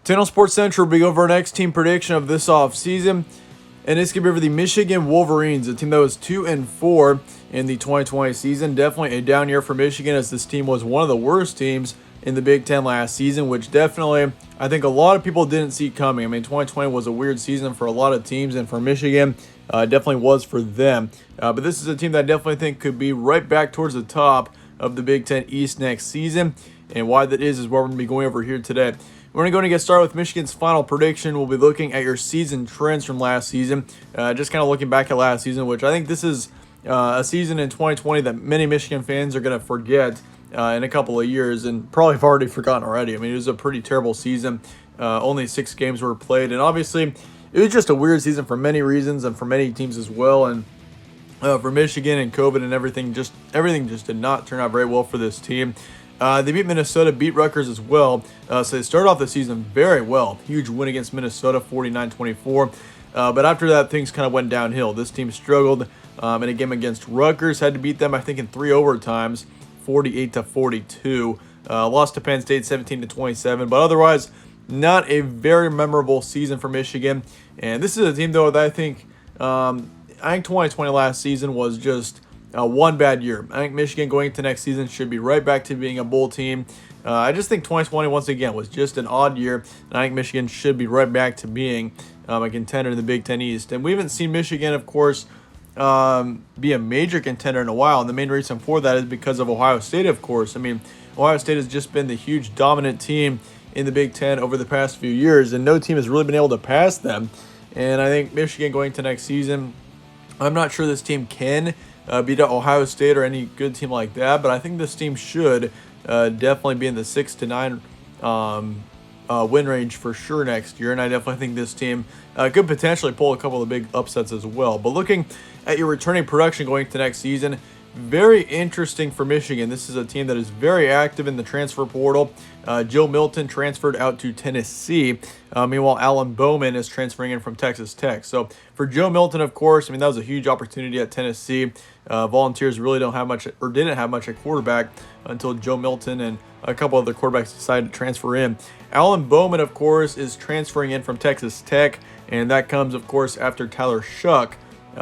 Channel Sports Central will be over our next team prediction of this offseason. And it's going to be over the Michigan Wolverines, a team that was 2-4 in the 2020 season. Definitely a down year for Michigan, as this team was one of the worst teams in the Big Ten last season, which definitely I think a lot of people didn't see coming. I mean, 2020 was a weird season for a lot of teams, and for Michigan, definitely was for them. But this is a team that I definitely think could be right back towards the top of the Big Ten East next season. And why that is what we're going to be going over here today. We're going to get started with Michigan's final prediction. We'll be looking at your season trends from last season. Just kind of looking back at last season, which I think this is a season in 2020 that many Michigan fans are going to forget in a couple of years, and probably have already forgotten already. I mean, it was a pretty terrible season. Only 6 games were played, and obviously it was just a weird season for many reasons and for many teams as well. And for Michigan and COVID and everything just did not turn out very well for this team. They beat Minnesota, beat Rutgers as well. So they started off the season very well. Huge win against Minnesota, 49-24. But after that, things kind of went downhill. This team struggled in a game against Rutgers. Had to beat them, I think, in 3 overtimes, 48-42. Lost to Penn State, 17-27. But otherwise, not a very memorable season for Michigan. And this is a team, though, that I think 2020 last season was just one bad year. I think Michigan going into next season should be right back to being a bowl team. I just think 2020, once again, was just an odd year. And I think Michigan should be right back to being a contender in the Big Ten East. And we haven't seen Michigan, of course, be a major contender in a while. And the main reason for that is because of Ohio State, of course. I mean, Ohio State has just been the huge dominant team in the Big Ten over the past few years. And no team has really been able to pass them. And I think Michigan going to next season, I'm not sure this team can beat Ohio State or any good team like that, but I think this team should definitely be in the 6-9 win range for sure next year, and I definitely think this team could potentially pull a couple of big upsets as well. But looking at your returning production going into next season, very interesting for Michigan. This is a team that is very active in the transfer portal. Joe Milton transferred out to Tennessee. Meanwhile, Alan Bowman is transferring in from Texas Tech. So for Joe Milton, of course, I mean, that was a huge opportunity at Tennessee. Volunteers really didn't have much at quarterback until Joe Milton and a couple other quarterbacks decided to transfer in. Alan Bowman, of course, is transferring in from Texas Tech, and that comes, of course, after Tyler Shuck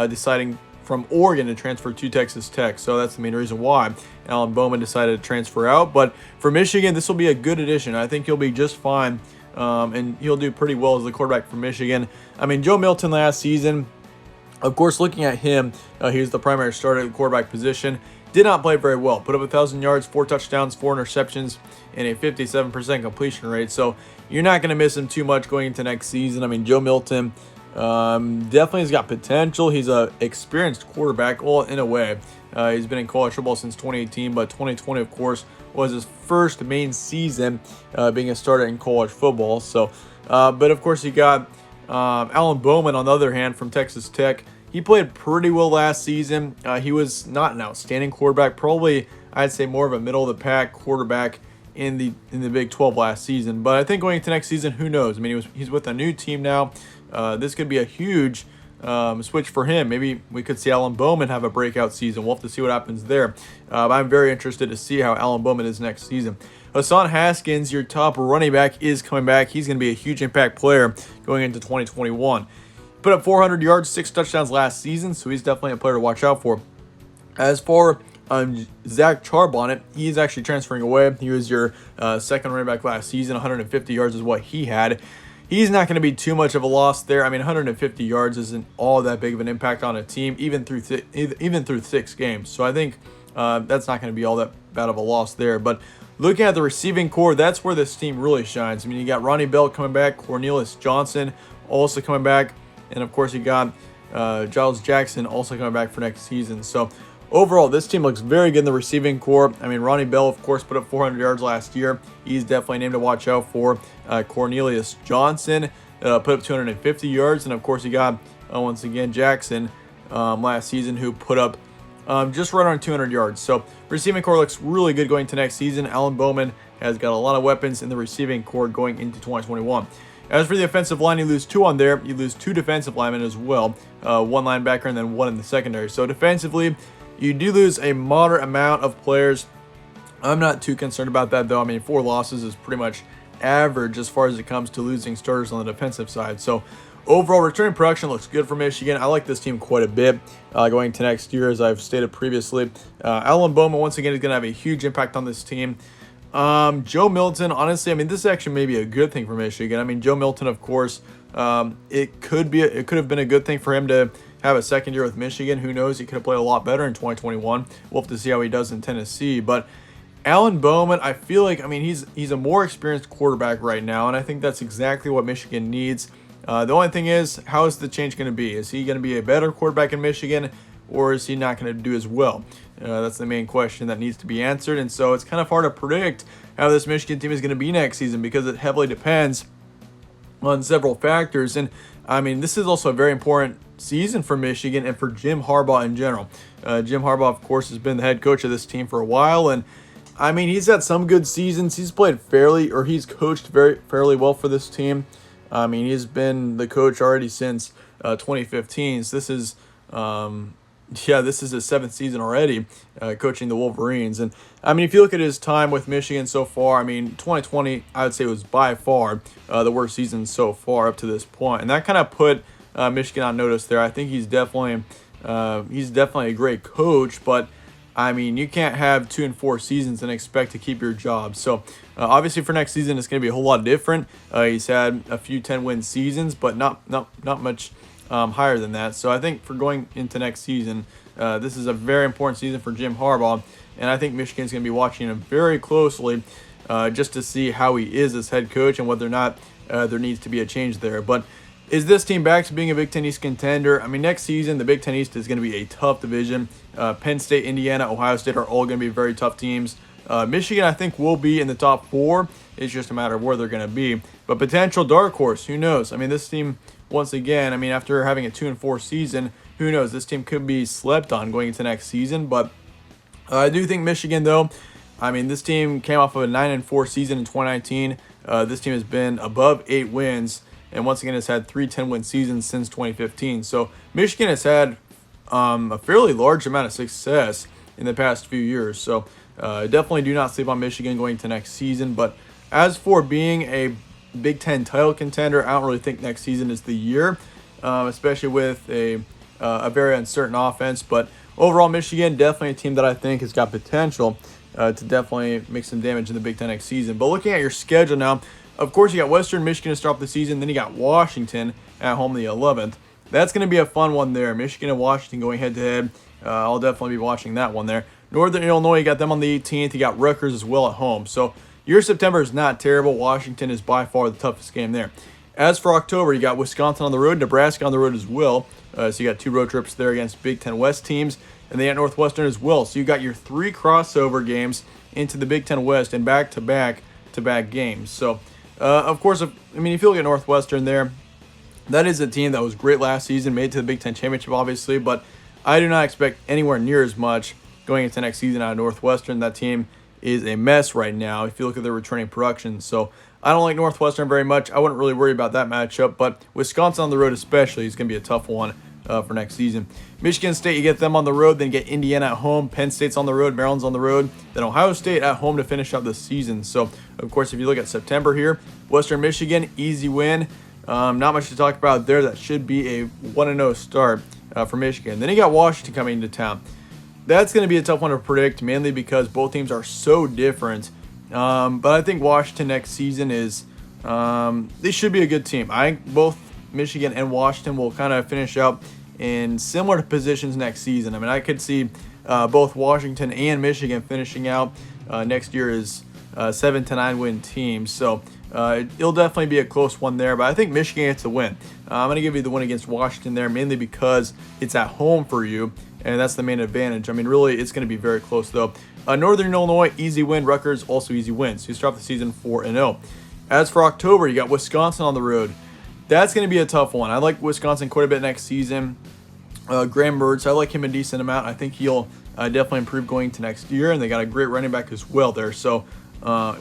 deciding from Oregon to transfer to Texas Tech. So that's the main reason why Alan Bowman decided to transfer out. But for Michigan, this will be a good addition. I think he'll be just fine, and he'll do pretty well as the quarterback for Michigan. I mean, Joe Milton last season, of course, looking at him, he was the primary starter at the quarterback position. Did not play very well. Put up 1,000 yards, 4 touchdowns, 4 interceptions, and a 57% completion rate. So you're not going to miss him too much going into next season. I mean, Joe Milton definitely has got potential. He's a experienced quarterback, well, in a way. He's been in college football since 2018, but 2020, of course, was his first main season being a starter in college football. So, but of course, you got Alan Bowman, on the other hand, from Texas Tech. He played pretty well last season. He was not an outstanding quarterback, probably I'd say more of a middle of the pack quarterback in the Big 12 last season. But I think going into next season, who knows? I mean, he's with a new team now. This could be a huge switch for him. Maybe we could see Alan Bowman have a breakout season. We'll have to see what happens there. I'm very interested to see how Alan Bowman is next season. Hassan Haskins, your top running back, is coming back. He's going to be a huge impact player going into 2021. Put up 400 yards, 6 touchdowns last season, so he's definitely a player to watch out for. As for Zach Charbonnet, he's actually transferring away. He was your second running back last season. 150 yards is what he had. He's not going to be too much of a loss there. I mean, 150 yards isn't all that big of an impact on a team, even through 6 games. So I think that's not going to be all that bad of a loss there. But looking at the receiving core, that's where this team really shines. I mean, you got Ronnie Bell coming back, Cornelius Johnson also coming back, and of course you got Giles Jackson also coming back for next season. So overall, this team looks very good in the receiving core. I mean, Ronnie Bell, of course, put up 400 yards last year. He's definitely a name to watch out for. Cornelius Johnson put up 250 yards. And, of course, you got, once again, Jackson last season, who put up just right around 200 yards. So receiving core looks really good going to next season. Alan Bowman has got a lot of weapons in the receiving core going into 2021. As for the offensive line, you lose 2 on there. You lose 2 defensive linemen as well. 1 linebacker and then 1 in the secondary. So defensively, you do lose a moderate amount of players. I'm not too concerned about that, though. I mean, 4 losses is pretty much average as far as it comes to losing starters on the defensive side. So overall, returning production looks good for Michigan. I like this team quite a bit going to next year, as I've stated previously. Alan Bowman, once again, is going to have a huge impact on this team. Joe Milton, honestly, I mean, this actually may be a good thing for Michigan. I mean, Joe Milton, of course, it could have been a good thing for him to have a second year with Michigan. Who knows? He could have played a lot better in 2021. We'll have to see how he does in Tennessee. But Alan Bowman, I feel like, I mean, he's a more experienced quarterback right now, and I think that's exactly what Michigan needs. The only thing is, how is the change going to be? Is he going to be a better quarterback in Michigan, or is he not going to do as well? That's the main question that needs to be answered, and so it's kind of hard to predict how this Michigan team is going to be next season because it heavily depends on several factors. And I mean, this is also a very important season for Michigan and for Jim Harbaugh in general. Jim Harbaugh, of course, has been the head coach of this team for a while, and I mean, he's had some good seasons. He's he's coached fairly well for this team. I mean, he's been the coach already since 2015. So this is his seventh season already coaching the Wolverines. And I mean, if you look at his time with Michigan so far, I mean, 2020, I would say, was by far the worst season so far up to this point. And that kind of put Michigan on notice there. I think he's definitely a great coach, but I mean, you can't have 2-4 seasons and expect to keep your job. So obviously for next season, it's going to be a whole lot different. He's had a few 10-win seasons, but not much higher than that. So I think for going into next season, this is a very important season for Jim Harbaugh, and I think Michigan's going to be watching him very closely just to see how he is as head coach and whether or not there needs to be a change there. But is this team back to being a Big Ten East contender? I mean, next season, the Big Ten East is going to be a tough division. Penn State, Indiana, Ohio State are all going to be very tough teams. Michigan, I think, will be in the top 4. It's just a matter of where they're going to be. But potential dark horse, who knows? I mean, this team, once again, I mean, after having a 2-4 season, who knows? This team could be slept on going into next season. But I do think Michigan, though, I mean, this team came off of a 9-4 season in 2019. This team has been above 8 wins. And once again, has had 3 10-win seasons since 2015. So Michigan has had a fairly large amount of success in the past few years. So definitely do not sleep on Michigan going to next season. But as for being a Big Ten title contender, I don't really think next season is the year, especially with a very uncertain offense. But overall, Michigan, definitely a team that I think has got potential to definitely make some damage in the Big Ten next season. But looking at your schedule now, of course, you got Western Michigan to start off the season. Then you got Washington at home the 11th. That's going to be a fun one there. Michigan and Washington going head-to-head. I'll definitely be watching that one there. Northern Illinois, you got them on the 18th. You got Rutgers as well at home. So your September is not terrible. Washington is by far the toughest game there. As for October, you got Wisconsin on the road, Nebraska on the road as well. So you got 2 road trips there against Big Ten West teams. And they got Northwestern as well. So you got your 3 crossover games into the Big Ten West and back-to-back games. So of course, if you look at Northwestern there, that is a team that was great last season, made it to the Big Ten Championship, obviously, but I do not expect anywhere near as much going into next season out of Northwestern. That team is a mess right now if you look at their returning production. So I don't like Northwestern very much. I wouldn't really worry about that matchup, but Wisconsin on the road especially is going to be a tough one for next season. Michigan State, you get them on the road, then you get Indiana at home. Penn State's on the road, Maryland's on the road, then Ohio State at home to finish out the season. So, of course, if you look at September here, Western Michigan, easy win. Not much to talk about there. That should be a 1-0 start for Michigan. Then you got Washington coming into town. That's going to be a tough one to predict, mainly because both teams are so different. But I think Washington next season they should be a good team. I think both Michigan and Washington will kind of finish out in similar positions next season. I mean, I could see both Washington and Michigan finishing out next year as 7-9 win teams. So it'll definitely be a close one there, but I think Michigan gets the win. I'm going to give you the win against Washington there, mainly because it's at home for you, and that's the main advantage. I mean, really, it's going to be very close, though. Northern Illinois, easy win. Rutgers, also easy win. So you start off the season 4-0. As for October, you got Wisconsin on the road. That's going to be a tough one. I like Wisconsin quite a bit next season. Graham Mertz, I like him a decent amount. I think he'll definitely improve going to next year, and they got a great running back as well there. So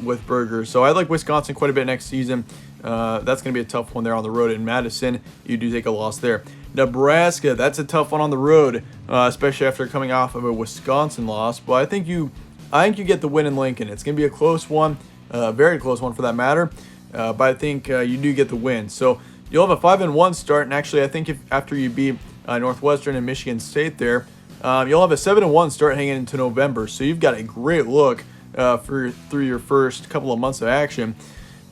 with Berger, so I like Wisconsin quite a bit next season. That's going to be a tough one there on the road in Madison. You do take a loss there. Nebraska, that's a tough one on the road, especially after coming off of a Wisconsin loss. But I think you get the win in Lincoln. It's going to be a close one, very close one for that matter. but I think you do get the win. So you'll have a 5-1 start, and actually I think if after you beat Northwestern and Michigan State there, you'll have a 7-1 start hanging into November. So you've got a great look through your first couple of months of action.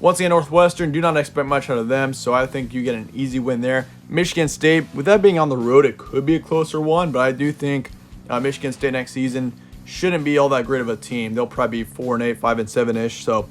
Once again, Northwestern, do not expect much out of them, so I think you get an easy win there. Michigan State, with that being on the road, it could be a closer one, but I do think Michigan State next season shouldn't be all that great of a team. They'll probably be 4-8, 5-7-ish, so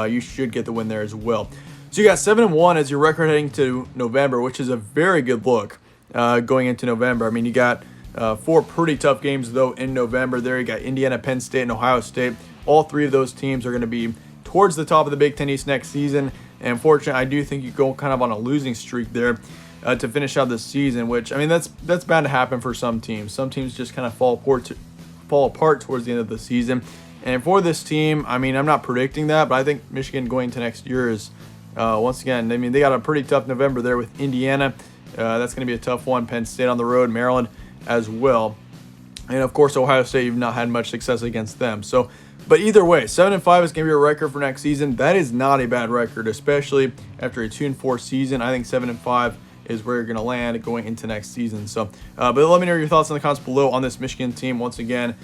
you should get the win there as well. So you got 7-1 as your record heading to November, which is a very good look going into November. I mean, you got 4 pretty tough games, though, in November there. You got Indiana, Penn State, and Ohio State. All 3 of those teams are going to be towards the top of the Big Ten East next season. And unfortunately, I do think you go kind of on a losing streak there to finish out this season, which, I mean, that's bound to happen for some teams. Some teams just kind of fall apart towards the end of the season. And for this team, I mean, I'm not predicting that, but I think Michigan going into next year is, once again, I mean, they got a pretty tough November there with Indiana. That's going to be a tough one. Penn State on the road, Maryland as well. And, of course, Ohio State, you've not had much success against them. So, but either way, 7-5 is going to be a record for next season. That is not a bad record, especially after a 2-4 season. I think 7-5 is where you're going to land going into next season. So, but let me know your thoughts in the comments below on this Michigan team. Once again,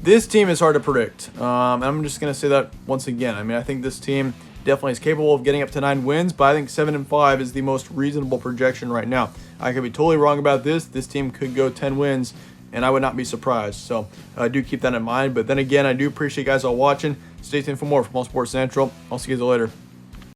this team is hard to predict. I'm just going to say that once again. I mean, I think this team definitely is capable of getting up to 9 wins, but I think 7-5 is the most reasonable projection right now. I could be totally wrong about this. This team could go 10 wins, and I would not be surprised. So do keep that in mind. But then again, I do appreciate you guys all watching. Stay tuned for more from All Sports Central. I'll see you guys later.